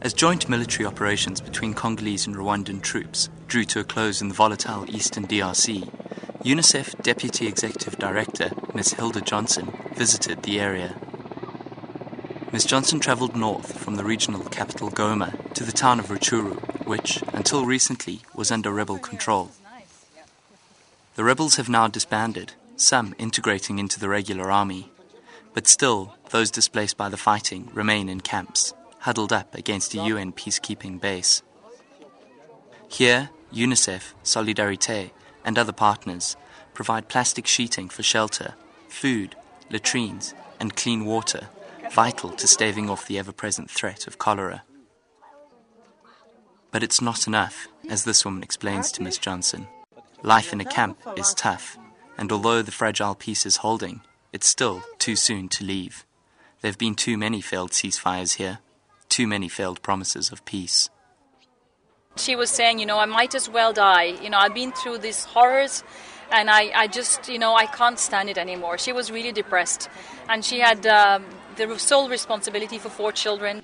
As joint military operations between Congolese and Rwandan troops drew to a close in the volatile eastern DRC, UNICEF Deputy Executive Director Ms. Hilda Johnson visited the area. Ms. Johnson travelled north from the regional capital Goma to the town of Rutshuru, which, until recently, was under rebel control. The rebels have now disbanded, some integrating into the regular army. But still, those displaced by the fighting remain in camps, huddled up against a UN peacekeeping base. Here, UNICEF, Solidarité, and other partners provide plastic sheeting for shelter, food, latrines, and clean water, vital to staving off the ever-present threat of cholera. But it's not enough, as this woman explains to Ms. Johnson. Life in a camp is tough, and although the fragile peace is holding, it's still too soon to leave. There have been too many failed ceasefires here, too many failed promises of peace. She was saying, I might as well die. I've been through these horrors, and I just, I can't stand it anymore. She was really depressed, and she had the sole responsibility for 4 children.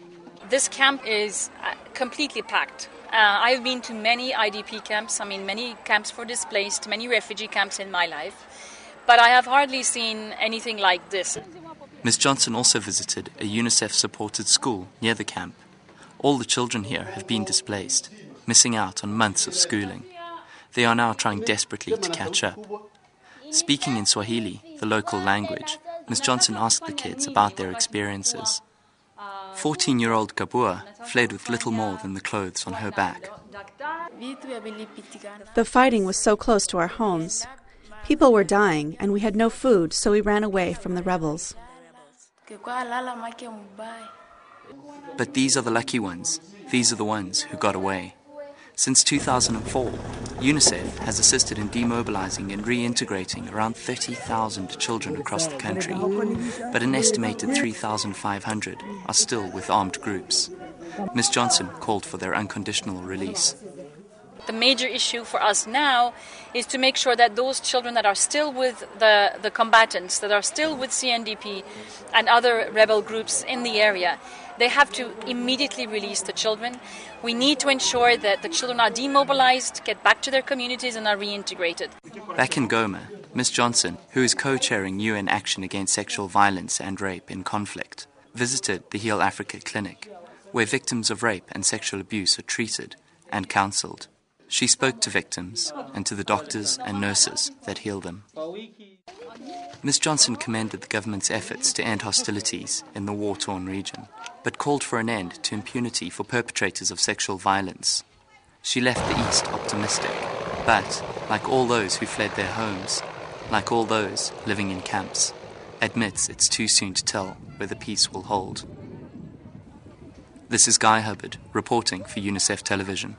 This camp is completely packed. I've been to many IDP camps, many camps for displaced, many refugee camps in my life, but I have hardly seen anything like this. Ms. Johnson also visited a UNICEF-supported school near the camp. All the children here have been displaced, missing out on months of schooling. They are now trying desperately to catch up. Speaking in Swahili, the local language, Ms. Johnson asked the kids about their experiences. 14-year-old Kabua fled with little more than the clothes on her back. The fighting was so close to our homes. People were dying, and we had no food, so we ran away from the rebels. But these are the lucky ones. These are the ones who got away. Since 2004, UNICEF has assisted in demobilizing and reintegrating around 30,000 children across the country, but an estimated 3,500 are still with armed groups. Ms. Johnson called for their unconditional release. The major issue for us now is to make sure that those children that are still with the combatants, that are still with CNDP and other rebel groups in the area, they have to immediately release the children. We need to ensure that the children are demobilized, get back to their communities, and are reintegrated. Back in Goma, Ms. Johnson, who is co-chairing UN Action Against Sexual Violence and Rape in Conflict, visited the Heal Africa clinic, where victims of rape and sexual abuse are treated and counselled. She spoke to victims and to the doctors and nurses that heal them. Ms. Johnson commended the government's efforts to end hostilities in the war-torn region, but called for an end to impunity for perpetrators of sexual violence. She left the East optimistic, but, like all those who fled their homes, like all those living in camps, admits it's too soon to tell whether peace will hold. This is Guy Hubbard, reporting for UNICEF Television.